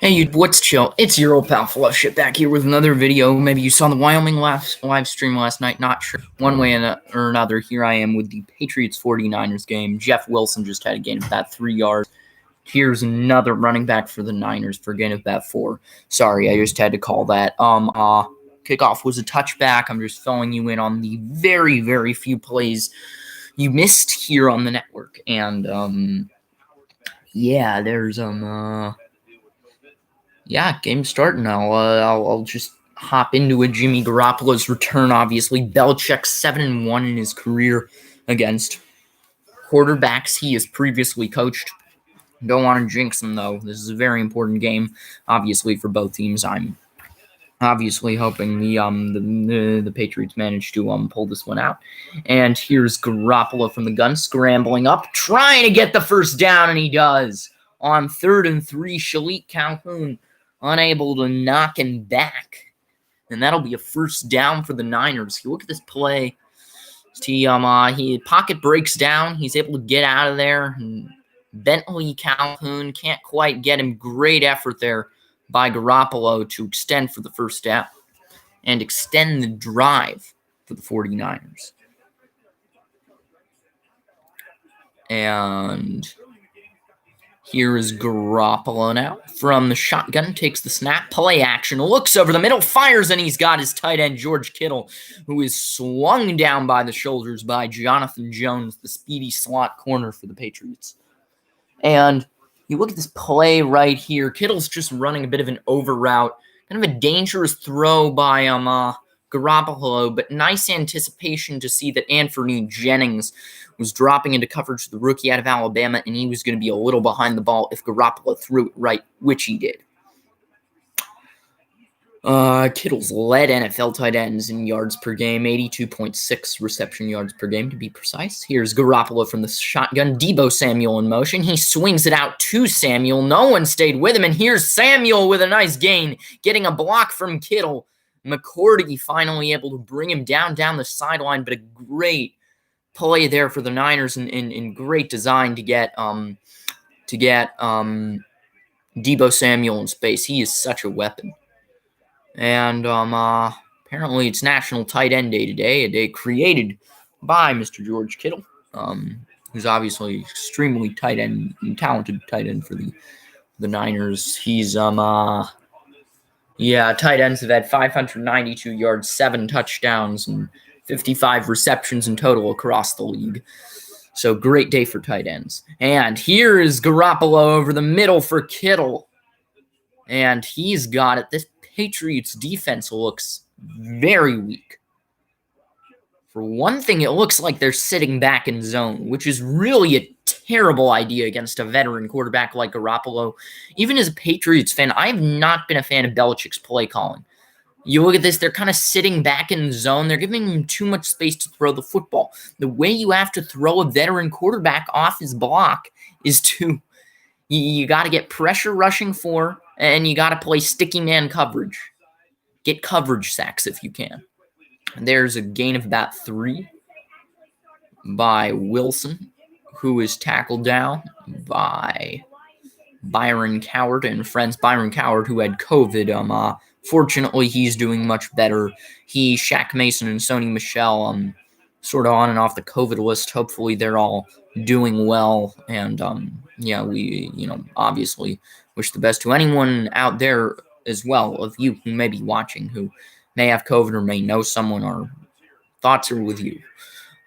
Hey, what's chill? It's your old pal Flushit back here with another video. Maybe you saw the Wyoming live stream last night, not sure. One way or another, here I am with the Patriots 49ers game. Jeff Wilson just had a gain of about 3 yards. Here's another running back for the Niners for a gain of about 4. Sorry, I just had to call that. Kickoff was a touchback. I'm just filling you in on the very, very few plays you missed here on the network. And, yeah, there's, yeah, game starting now. I'll just hop into it. Jimmy Garoppolo's return, obviously. Belichick 7-1 in his career against quarterbacks he has previously coached. Don't want to jinx him, though. This is a very important game, obviously, for both teams. I'm obviously hoping the Patriots manage to pull this one out. And here's Garoppolo from the gun, scrambling up, trying to get the first down, and he does. On 3rd and 3, Shalik Calhoun unable to knock him back. And that'll be a first down for the Niners. You look at this play. He pocket breaks down. He's able to get out of there. And Bentley Calhoun can't quite get him. Great effort there by Garoppolo to extend for the first down and extend the drive for the 49ers. And here is Garoppolo now from the shotgun, takes the snap, play action, looks over the middle, fires, and he's got his tight end, George Kittle, who is swung down by the shoulders by Jonathan Jones, the speedy slot corner for the Patriots. And you look at this play right here. Kittle's just running a bit of an over route, kind of a dangerous throw by Garoppolo, but nice anticipation to see that Anthony Jennings was dropping into coverage, the rookie out of Alabama, and he was going to be a little behind the ball if Garoppolo threw it right, which he did. Kittle's led NFL tight ends in yards per game, 82.6 reception yards per game to be precise. Here's Garoppolo from the shotgun, Deebo Samuel in motion. He swings it out to Samuel. No one stayed with him, and here's Samuel with a nice gain, getting a block from Kittle. McCourty finally able to bring him down the sideline, but a great play there for the Niners and great design to get Deebo Samuel in space. He is such a weapon. And apparently it's National Tight End Day today, a day created by Mr. George Kittle, who's obviously extremely talented tight end for the Niners. He's tight ends have had 592 yards, 7 touchdowns, and 55 receptions in total across the league. So great day for tight ends. And here is Garoppolo over the middle for Kittle. And he's got it. This Patriots defense looks very weak. For one thing, it looks like they're sitting back in zone, which is really a terrible idea against a veteran quarterback like Garoppolo. Even as a Patriots fan, I have not been a fan of Belichick's play calling. You look at this, they're kind of sitting back in zone. They're giving him too much space to throw the football. The way you have to throw a veteran quarterback off his block is you got to get pressure rushing for, and you got to play sticky man coverage. Get coverage sacks if you can. There's a gain of about 3 by Wilson, who is tackled down by Byron Coward and friends. Byron Coward, who had COVID. Fortunately, he's doing much better. Shaq Mason and Sony Michel, sort of on and off the COVID list. Hopefully, they're all doing well. And, we, obviously wish the best to anyone out there as well of you who may be watching, who may have COVID or may know someone. Our thoughts are with you.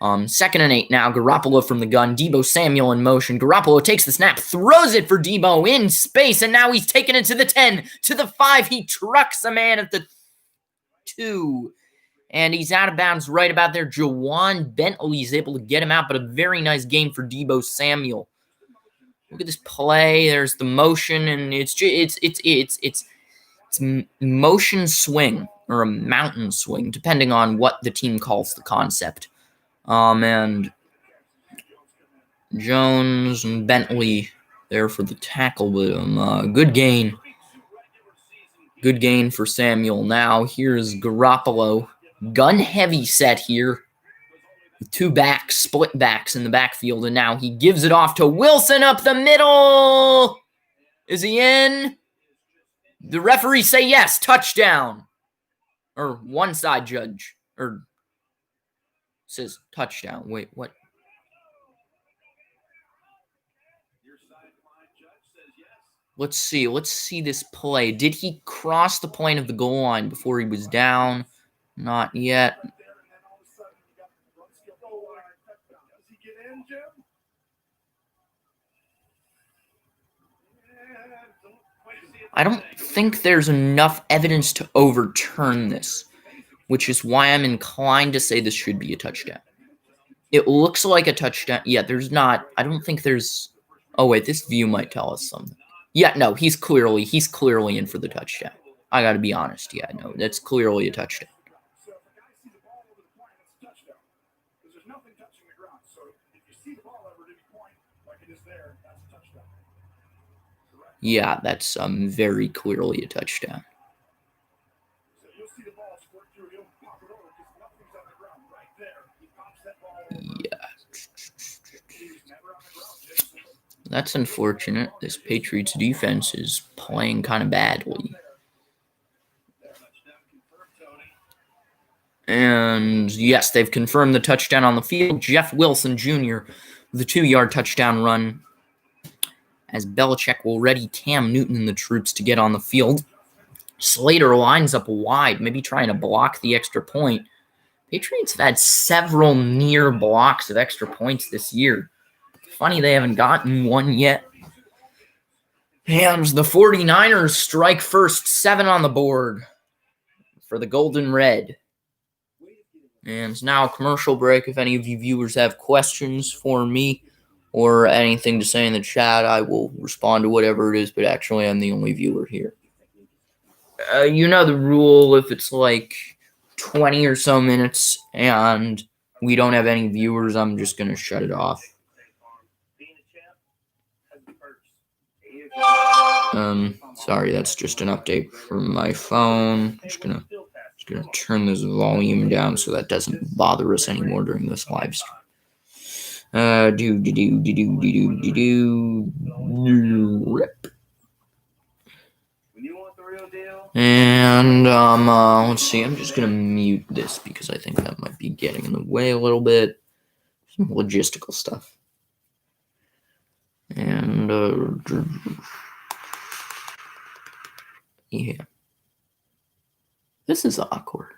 2nd and 8 now. Garoppolo from the gun. Deebo Samuel in motion. Garoppolo takes the snap, throws it for Deebo in space, and now he's taken it to the 10, to the 5. He trucks a man at the 2, and he's out of bounds right about there. Jawan Bentley is able to get him out, but a very nice game for Deebo Samuel. Look at this play. There's the motion, and it's motion swing or a mountain swing, depending on what the team calls the concept. And Jones and Bentley there for the tackle, but good gain. Good gain for Samuel. Now here's Garoppolo. Gun heavy set here. With 2 backs, split backs in the backfield, and now he gives it off to Wilson up the middle. Is he in? The referee say yes, touchdown. Or one side judge. Or says touchdown. Wait, what? Let's see. Let's see this play. Did he cross the plane of the goal line before he was down? Not yet. I don't think there's enough evidence to overturn this, which is why I'm inclined to say this should be a touchdown. It looks like a touchdown. Yeah, there's not. I don't think there's. Oh wait, this view might tell us something. Yeah, no, he's clearly in for the touchdown. I got to be honest. Yeah, no, that's clearly a touchdown. Yeah, that's very clearly a touchdown. Yeah. That's unfortunate. This Patriots defense is playing kind of badly. And yes, they've confirmed the touchdown on the field. Jeff Wilson Jr. with a 2-yard touchdown run, as Belichick will ready Cam Newton and the troops to get on the field. Slater lines up wide, maybe trying to block the extra point. Patriots have had several near blocks of extra points this year. Funny they haven't gotten one yet. And the 49ers strike first, 7 on the board for the Golden Red. And now a commercial break. If any of you viewers have questions for me or anything to say in the chat, I will respond to whatever it is, but actually I'm the only viewer here. You know the rule, if it's like 20 or so minutes and we don't have any viewers, I'm just going to shut it off. Sorry, that's just an update from my phone. Just gonna turn this volume down so that doesn't bother us anymore during this live stream. Rip. And let's see. I'm just gonna mute this because I think that might be getting in the way a little bit. Some logistical stuff. And yeah, this is awkward.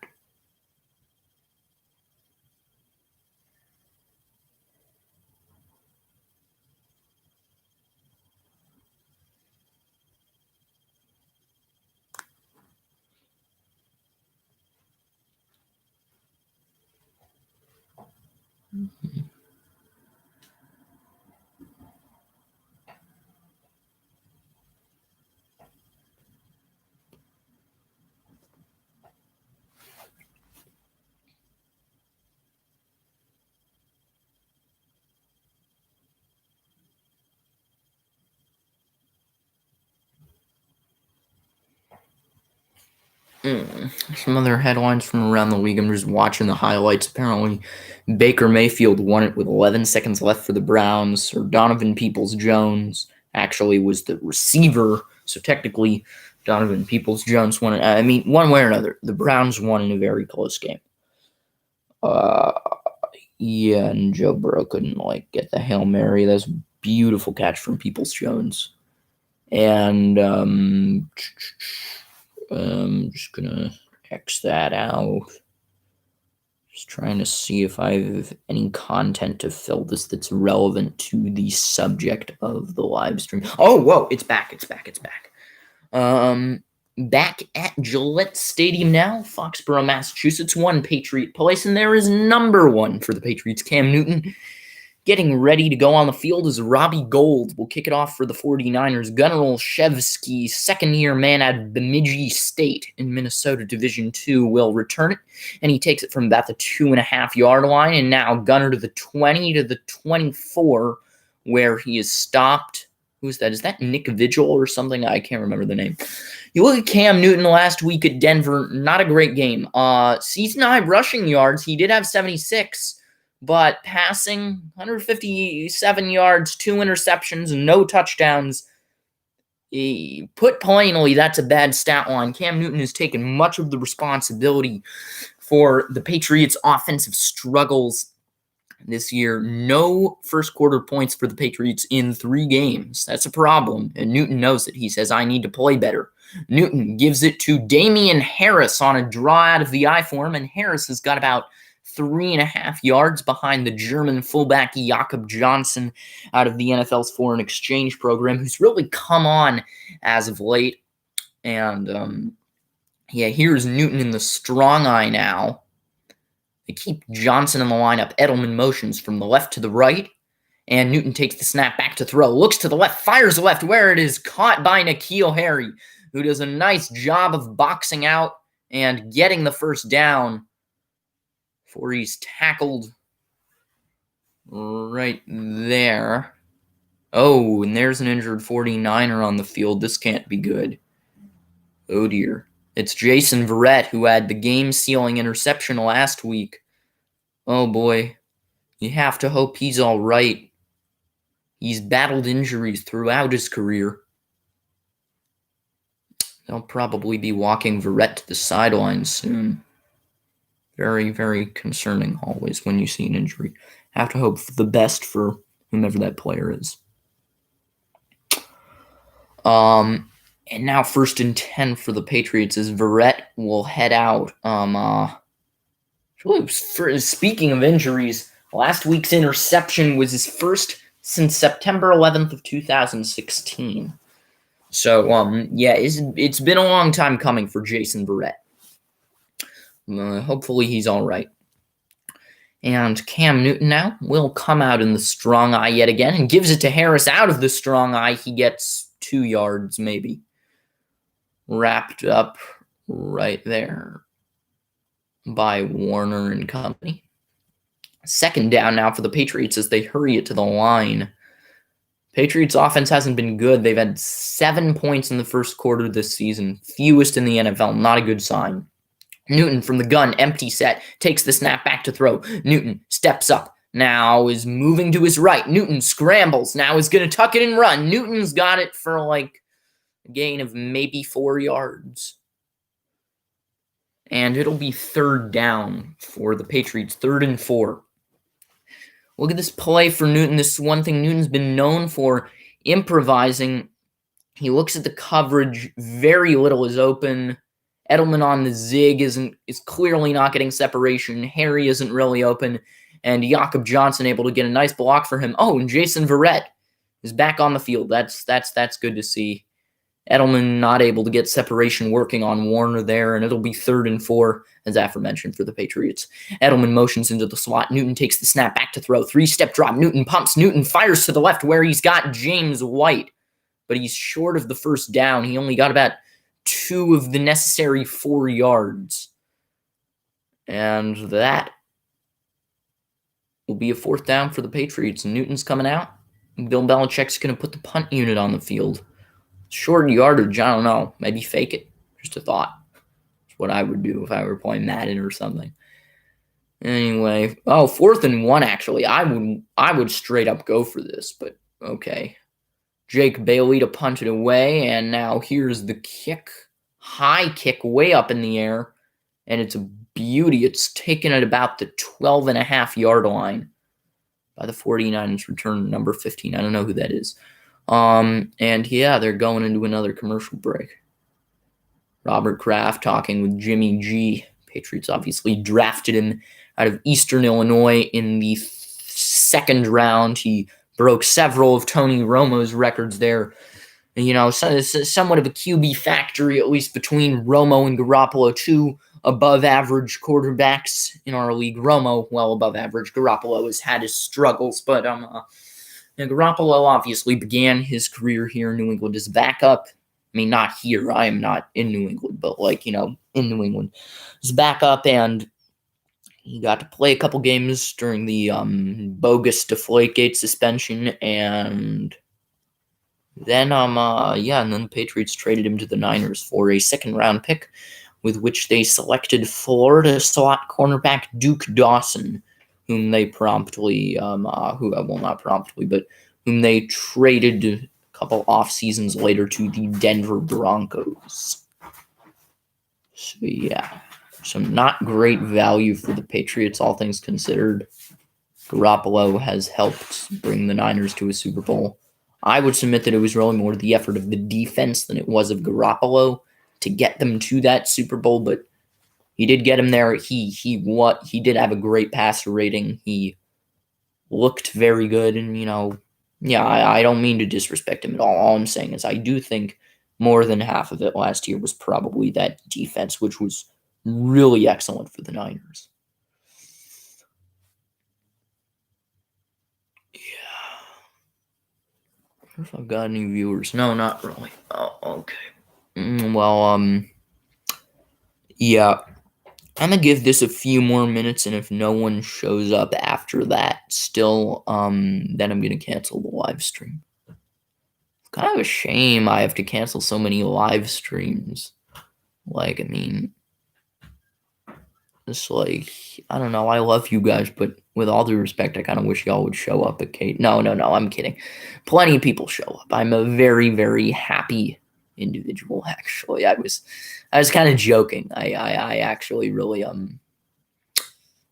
Some other headlines from around the league. I'm just watching the highlights. Apparently, Baker Mayfield won it with 11 seconds left for the Browns. Or Donovan Peoples-Jones actually was the receiver. So technically, Donovan Peoples-Jones won it. I mean, one way or another, the Browns won in a very close game. Yeah, and Joe Burrow couldn't get the Hail Mary. That's a beautiful catch from Peoples-Jones. And I'm just gonna X that out. Just trying to see if I have any content to fill this that's relevant to the subject of the live stream. Oh, whoa, it's back. Back at Gillette Stadium now, Foxborough, Massachusetts, 1 Patriot place, and there is number 1 for the Patriots, Cam Newton. Getting ready to go on the field is Robbie Gould. Will kick it off for the 49ers. Gunnar Olszewski, second-year man at Bemidji State in Minnesota Division II, will return it, and he takes it from about the 2.5-yard line, and now Gunnar to the 20 to the 24, where he is stopped. Who's that? Is that Nick Vigil or something? I can't remember the name. You look at Cam Newton last week at Denver, not a great game. Season-high rushing yards, he did have 76, but passing, 157 yards, 2 interceptions, and no touchdowns. Put plainly, that's a bad stat line. Cam Newton has taken much of the responsibility for the Patriots' offensive struggles this year. No first quarter points for the Patriots in 3 games. That's a problem, and Newton knows it. He says, I need to play better. Newton gives it to Damian Harris on a draw out of the I form, and Harris has got about 3.5 yards behind the German fullback Jakob Johnson out of the NFL's foreign exchange program, who's really come on as of late. And here's Newton in the strong eye now. They keep Johnson in the lineup. Edelman motions from the left to the right, and Newton takes the snap back to throw. Looks to the left, fires left, where it is caught by N'Keal Harry, who does a nice job of boxing out and getting the first down before he's tackled right there. Oh, and there's an injured 49er on the field. This can't be good. Oh, dear. It's Jason Verrett, who had the game-sealing interception last week. Oh, boy. You have to hope he's all right. He's battled injuries throughout his career. They'll probably be walking Verrett to the sidelines soon. Very, very concerning always when you see an injury. Have to hope for the best for whomever that player is. And now 1st and 10 for the Patriots as Verrett will head out. Speaking of injuries, last week's interception was his first since September 11th of 2016. So, it's been a long time coming for Jason Verrett. Hopefully he's all right. And Cam Newton now will come out in the strong eye yet again and gives it to Harris out of the strong eye. He gets 2 yards maybe. Wrapped up right there by Warner and company. 2nd down now for the Patriots as they hurry it to the line. Patriots offense hasn't been good. They've had 7 points in the first quarter this season. Fewest in the NFL. Not a good sign. Newton from the gun, empty set, takes the snap back to throw. Newton steps up. Now is moving to his right. Newton scrambles. Now is going to tuck it and run. Newton's got it for a gain of maybe 4 yards. And it'll be 3rd down for the Patriots. 3rd and 4. Look at this play for Newton. This is one thing Newton's been known for, improvising. He looks at the coverage. Very little is open. Edelman on the zig is clearly not getting separation. Harry isn't really open. And Jakob Johnson able to get a nice block for him. Oh, and Jason Verrett is back on the field. That's good to see. Edelman not able to get separation working on Warner there, and it'll be 3rd and 4, as aforementioned, for the Patriots. Edelman motions into the slot. Newton takes the snap back to throw. 3-step drop. Newton pumps. Newton fires to the left where he's got James White, but he's short of the first down. He only got about 2 of the necessary 4 yards. And that will be a 4th down for the Patriots. And Newton's coming out. Bill Belichick's going to put the punt unit on the field. Short yardage, I don't know. Maybe fake it. Just a thought. It's what I would do if I were playing Madden or something. Anyway. 4th and 1, actually. I would straight up go for this, but okay. Jake Bailey to punt it away, and now here's the kick. High kick way up in the air, and it's a beauty. It's taken at about the 12.5-yard line by the 49ers return number 15. I don't know who that is. They're going into another commercial break. Robert Kraft talking with Jimmy G. Patriots obviously drafted him out of Eastern Illinois in the 2nd round. He broke several of Tony Romo's records there. Somewhat of a QB factory, at least between Romo and Garoppolo, 2 above-average quarterbacks in our league. Romo, well above average. Garoppolo has had his struggles, but Garoppolo obviously began his career here in New England as a backup. I mean, not here. I am not in New England, but in New England as a backup, and he got to play a couple games during the bogus Deflategate suspension, and then the Patriots traded him to the Niners for a 2nd-round pick, with which they selected Florida slot cornerback Duke Dawson, whom they whom they traded a couple off seasons later to the Denver Broncos. So yeah, so not great value for the Patriots, all things considered. Garoppolo has helped bring the Niners to a Super Bowl. I would submit that it was really more the effort of the defense than it was of Garoppolo to get them to that Super Bowl, but he did get him there. He did have a great passer rating. He looked very good, and yeah, I don't mean to disrespect him at all. All I'm saying is I do think more than half of it last year was probably that defense, which was really excellent for the Niners. If I've got any viewers. No, not really. Oh, okay. Well, yeah. I'm gonna give this a few more minutes, and if no one shows up after that still, then I'm gonna cancel the live stream. It's kind of a shame I have to cancel so many live streams. Like, I mean, it's like, I don't know, I love you guys, but with all due respect, I kind of wish y'all would show up at Kate. No, I'm kidding. Plenty of people show up. I'm a very, very happy individual, actually. I was kind of joking. I actually really,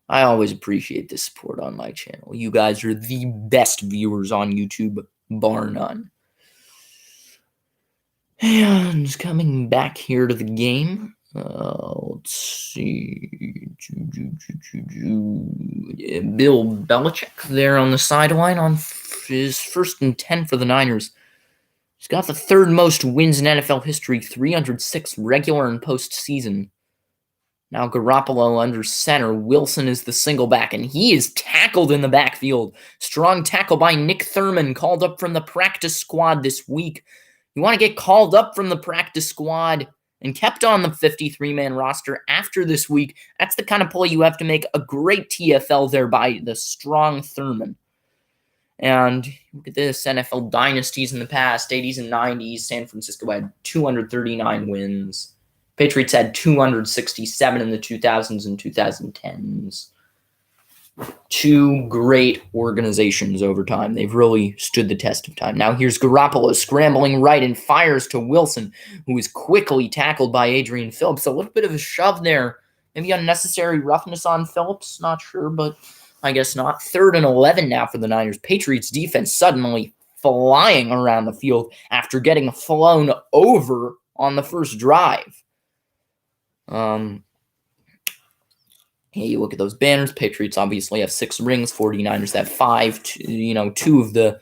I always appreciate the support on my channel. You guys are the best viewers on YouTube, bar none. And coming back here to the game, let's see. Bill Belichick there on the sideline on his 1st and 10 for the Niners. He's got the 3rd most wins in NFL history, 306 regular and postseason. Now Garoppolo under center. Wilson is the single back, and he is tackled in the backfield. Strong tackle by Nick Thurman, called up from the practice squad this week. You want to get called up from the practice squad and kept on the 53-man roster after this week. That's the kind of play you have to make. A great TFL there by the strong Thurman. And look at this, NFL dynasties in the past, 80s and 90s. San Francisco had 239 wins. Patriots had 267 in the 2000s and 2010s. Two great organizations over time. They've really stood the test of time. Now here's Garoppolo scrambling right and fires to Wilson, who is quickly tackled by Adrian Phillips. A little bit of a shove there. Maybe unnecessary roughness on Phillips. Not sure, but I guess not. 3rd and 11 now for the Niners. Patriots defense suddenly flying around the field after getting flown over on the first drive. Hey, you look at those banners. Patriots obviously have 6 rings. 49ers have 5. Two of the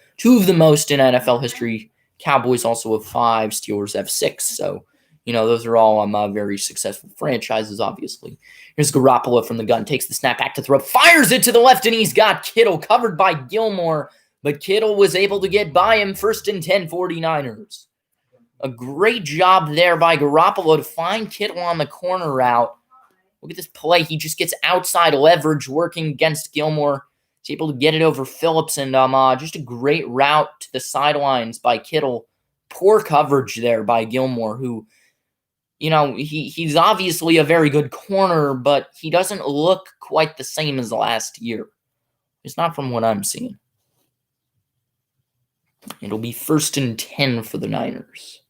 most in NFL history. Cowboys also have 5. Steelers have 6. So, those are all very successful franchises, obviously. Here's Garoppolo from the gun. Takes the snap back to throw. Fires it to the left, and he's got Kittle covered by Gilmore. But Kittle was able to get by him. 1st and 10, 49ers. A great job there by Garoppolo to find Kittle on the corner route. Look at this play. He just gets outside leverage working against Gilmore. He's able to get it over Phillips, and just a great route to the sidelines by Kittle. Poor coverage there by Gilmore, who, he's obviously a very good corner, but he doesn't look quite the same as last year. It's not from what I'm seeing. It'll be 1st and 10 for the Niners.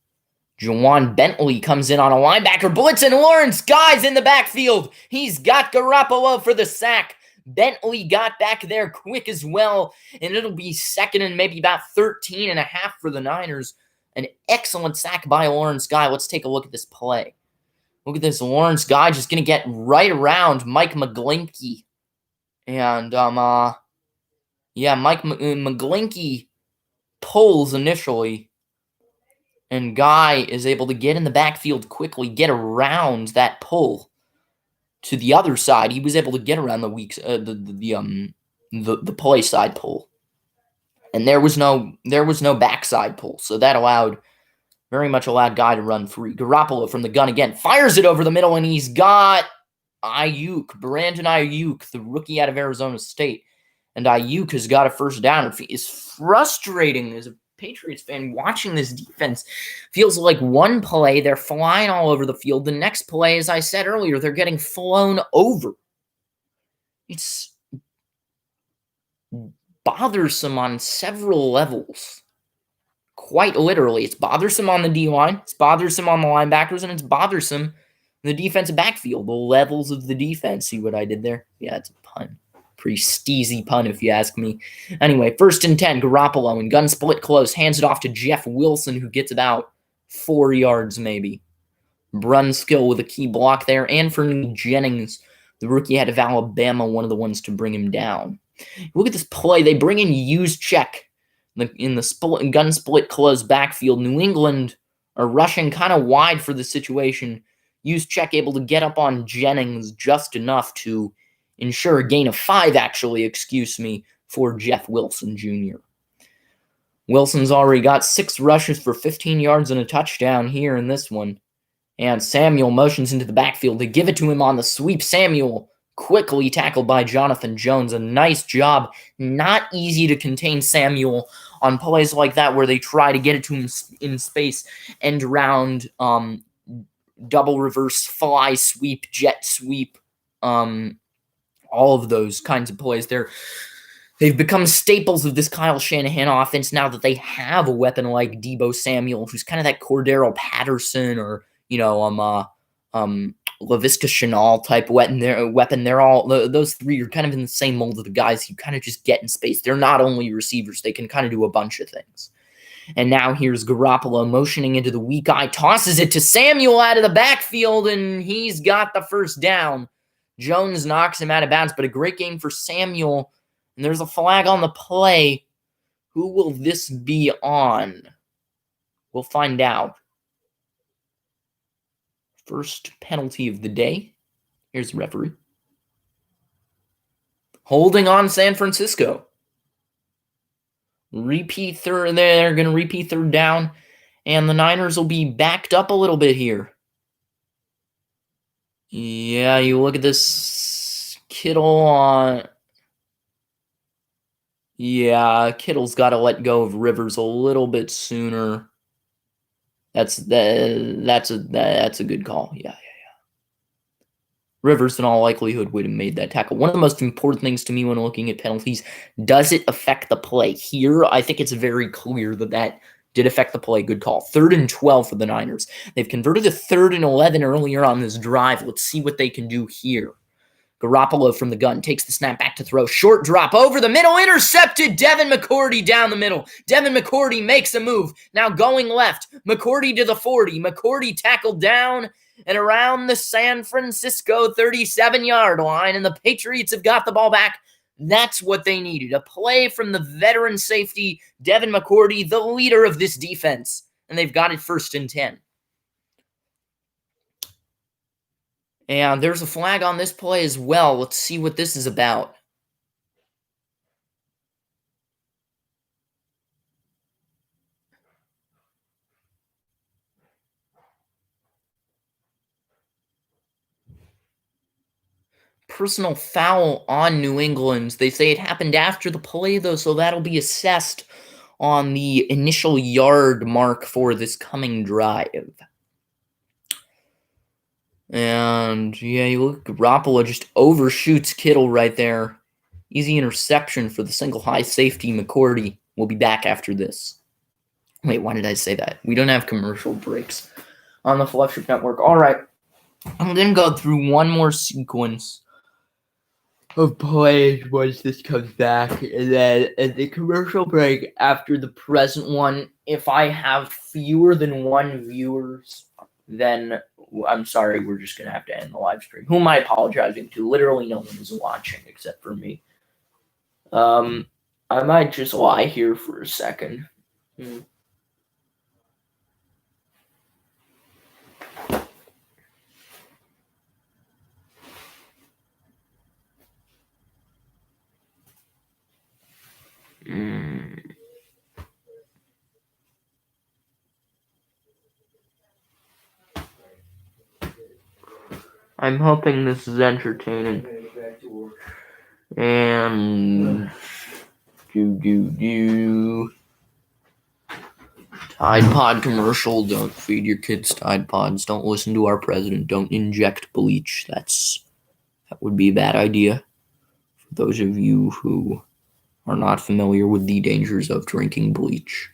Juwan Bentley comes in on a linebacker blitz, and Lawrence Guy's in the backfield. He's got Garoppolo for the sack. Bentley got back there quick as well, and it'll be 2nd and maybe about 13 and a half for the Niners. An excellent sack by Lawrence Guy. Let's take a look at this play. Look at this. Lawrence Guy just going to get right around Mike McGlinchey. And, Mike McGlinchey pulls initially. And Guy is able to get in the backfield quickly, get around that pull to the other side. He was able to get around the play side pull, and there was no backside pull, so that very much allowed Guy to run free. Garoppolo from the gun again fires it over the middle, and he's got Brandon Ayuk, the rookie out of Arizona State, and Ayuk has got a 1st down. It's frustrating as a Patriots fan watching this defense. Feels like one play they're flying all over the field. The next play, as I said earlier, they're getting flown over. It's bothersome on several levels. Quite literally. It's bothersome on the D-line, it's bothersome on the linebackers, and it's bothersome in the defensive backfield. The levels of the defense. See what I did there? Yeah, it's a pun. Pretty steezy pun, if you ask me. Anyway, 1st and 10, Garoppolo, and gun split close. Hands it off to Jeff Wilson, who gets about 4 yards maybe. Brunskill with a key block there. Anfernee Jennings, the rookie out of Alabama, one of the ones to bring him down. Look at this play. They bring in Juszczyk in the gun split close backfield. New England are rushing kind of wide for the situation. Juszczyk able to get up on Jennings just enough to ensure a gain of 5, for Jeff Wilson Jr. Wilson's already got 6 rushes for 15 yards and a touchdown here in this one. And Samuel motions into the backfield. They give it to him on the sweep. Samuel quickly tackled by Jonathan Jones. A nice job. Not easy to contain Samuel on plays like that where they try to get it to him in space, end around, double reverse, fly sweep, jet sweep, all of those kinds of plays. They've become staples of this Kyle Shanahan offense now that they have a weapon like Deebo Samuel, who's kind of that Cordero Patterson or, Laviska Shenault type weapon. They're all, those 3 are kind of in the same mold of the guys you kind of just get in space. They're not only receivers, they can kind of do a bunch of things. And now here's Garoppolo motioning into the weak eye, tosses it to Samuel out of the backfield, and he's got the first down. Jones knocks him out of bounds, but a great game for Samuel. And there's a flag on the play. Who will this be on? We'll find out. First penalty of the day. Here's the referee. Holding on San Francisco. Repeat third. They're going to repeat 3rd down. And the Niners will be backed up a little bit here. Yeah, you look at this Kittle on. Yeah, Kittle's got to let go of Rivers a little bit sooner. That's a good call. Yeah. Rivers, in all likelihood, would have made that tackle. One of the most important things to me when looking at penalties, does it affect the play? Here, I think it's very clear that did affect the play. Good call. 3rd and 12 for the Niners. They've converted to 3rd and 11 earlier on this drive. Let's see what they can do here. Garoppolo from the gun takes the snap back to throw. Short drop over the middle. Intercepted. Devin McCourty down the middle. Devin McCourty makes a move. Now going left. McCourty to the 40. McCourty tackled down and around the San Francisco 37-yard line. And the Patriots have got the ball back. That's what they needed. A play from the veteran safety, Devin McCourty, the leader of this defense. And they've got it 1st and 10. And there's a flag on this play as well. Let's see what this is about. Personal foul on New England. They say it happened after the play, though, so that'll be assessed on the initial yard mark for this coming drive. And, yeah, you look, Garoppolo just overshoots Kittle right there. Easy interception for the single high safety, McCourty. We'll be back after this. Wait, why did I say that? We don't have commercial breaks on the Fellowship Network. All right. I'm going to go through one more sequence of plays once this comes back. And then at the commercial break after the present one, if I have fewer than 1 viewers, then I'm sorry, we're just going to have to end the live stream. Who am I apologizing to? Literally no one is watching except for me. I might just lie here for a second. I'm hoping this is entertaining. And Tide Pod commercial. Don't feed your kids Tide Pods. Don't listen to our president. Don't inject bleach. That would be a bad idea. For those of you who are not familiar with the dangers of drinking bleach.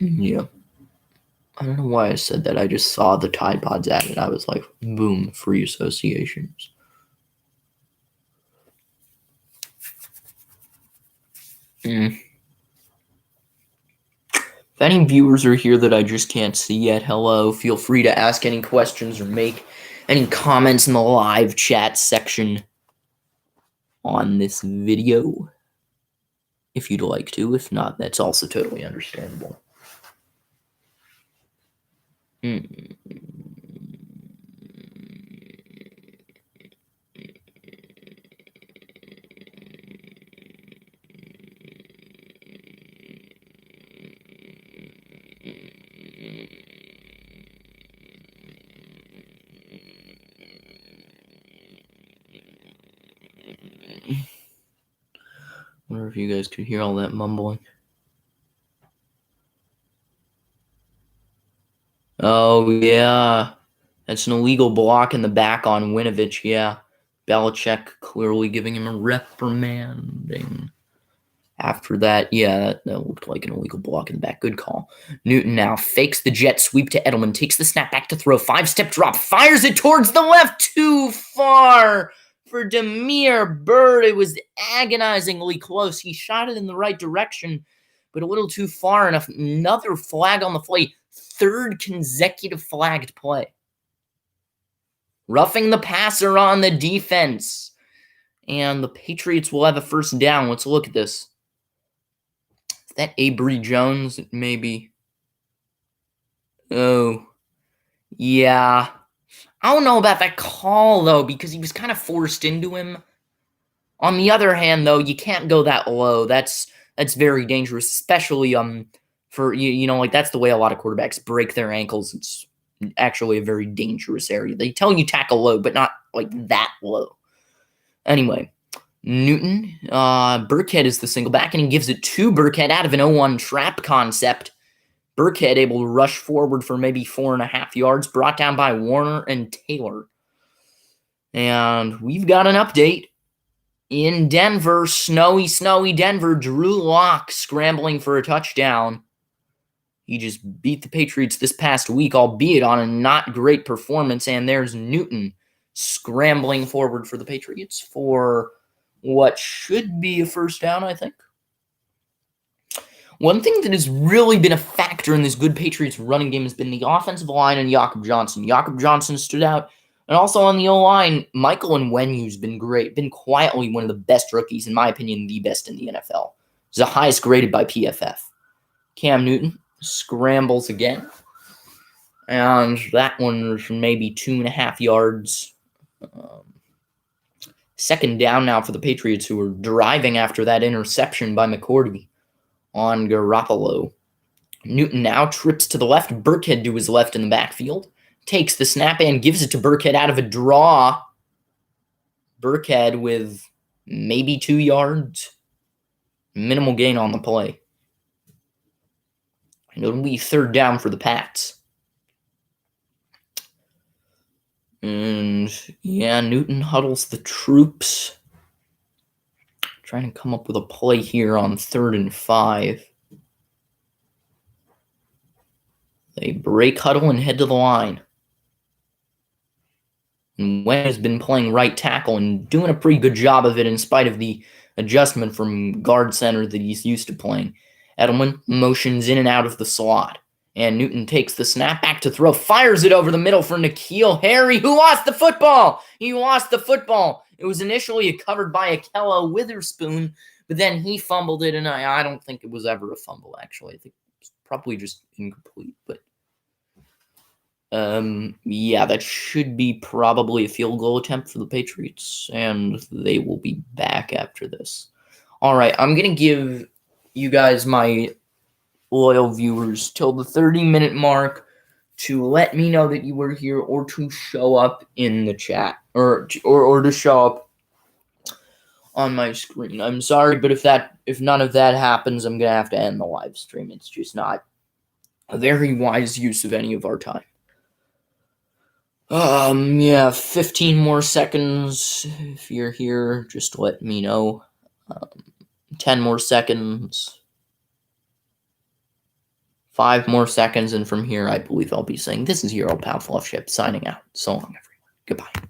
Yeah. I don't know why I said that. I just saw the Tide Pods ad and I was like, boom, free associations. If any viewers are here that I just can't see yet, hello. Feel free to ask any questions or make any comments in the live chat section on this video. If you'd like to. If not, that's also totally understandable. Wonder if you guys could hear all that mumbling. Oh, yeah. That's an illegal block in the back on Winovich, yeah. Belichick clearly giving him a reprimanding. After that, yeah, that looked like an illegal block in the back. Good call. Newton now fakes the jet sweep to Edelman, takes the snap back to throw, 5-step drop, fires it towards the left, too far for Damiere Byrd. It was agonizingly close. He shot it in the right direction, but a little too far enough. Another flag on the play. Third consecutive flagged play. Roughing the passer on the defense. And the Patriots will have a first down. Let's look at this. Is that Avery Jones? Maybe. Oh. Yeah. I don't know about that call, though, because he was kind of forced into him. On the other hand, though, you can't go that low. That's very dangerous, especially for you know, like that's the way a lot of quarterbacks break their ankles. It's actually a very dangerous area. They tell you tackle low, but not like that low. Anyway, Newton, Burkhead is the single back, and he gives it to Burkhead out of an 0-1 trap concept. Burkhead able to rush forward for maybe 4.5 yards, brought down by Warner and Taylor. And we've got an update. In Denver, snowy Denver, Drew Lock scrambling for a touchdown. He just beat the Patriots this past week, albeit on a not great performance. And there's Newton scrambling forward for the Patriots for what should be a first down, I think. One thing that has really been a factor in this good Patriots running game has been the offensive line and Jakob Johnson. Jakob Johnson stood out. And also on the O-line, Michael Onwenu's been great. Been quietly one of the best rookies, in my opinion, the best in the NFL. He's the highest graded by PFF. Cam Newton scrambles again. And that one was maybe 2.5 yards. Second down now for the Patriots, who are driving after that interception by McCourty on Garoppolo. Newton now trips to the left. Burkhead to his left in the backfield. Takes the snap and gives it to Burkhead out of a draw. Burkhead with maybe 2 yards. Minimal gain on the play. And it'll be third down for the Pats. And yeah, Newton huddles the troops. Trying to come up with a play here on 3rd and 5. They break huddle and head to the line. And Wen has been playing right tackle and doing a pretty good job of it in spite of the adjustment from guard center that he's used to playing. Edelman motions in and out of the slot. And Newton takes the snap back to throw, fires it over the middle for N'Keal Harry, who lost the football. He lost the football. It was initially covered by Ahkello Witherspoon, but then he fumbled it, and I don't think it was ever a fumble, actually. I think it was probably just incomplete, but yeah, that should be probably a field goal attempt for the Patriots, and they will be back after this. All right, I'm going to give you guys, my loyal viewers, till the 30-minute mark to let me know that you were here or to show up in the chat or to show up on my screen. I'm sorry, but if none of that happens, I'm going to have to end the live stream. It's just not a very wise use of any of our time. Yeah, 15 more seconds. If you're here, just let me know. 10 more seconds. 5 more seconds, and from here, I believe I'll be saying, this is Euro Pavlov Ship signing out. So long, everyone. Goodbye.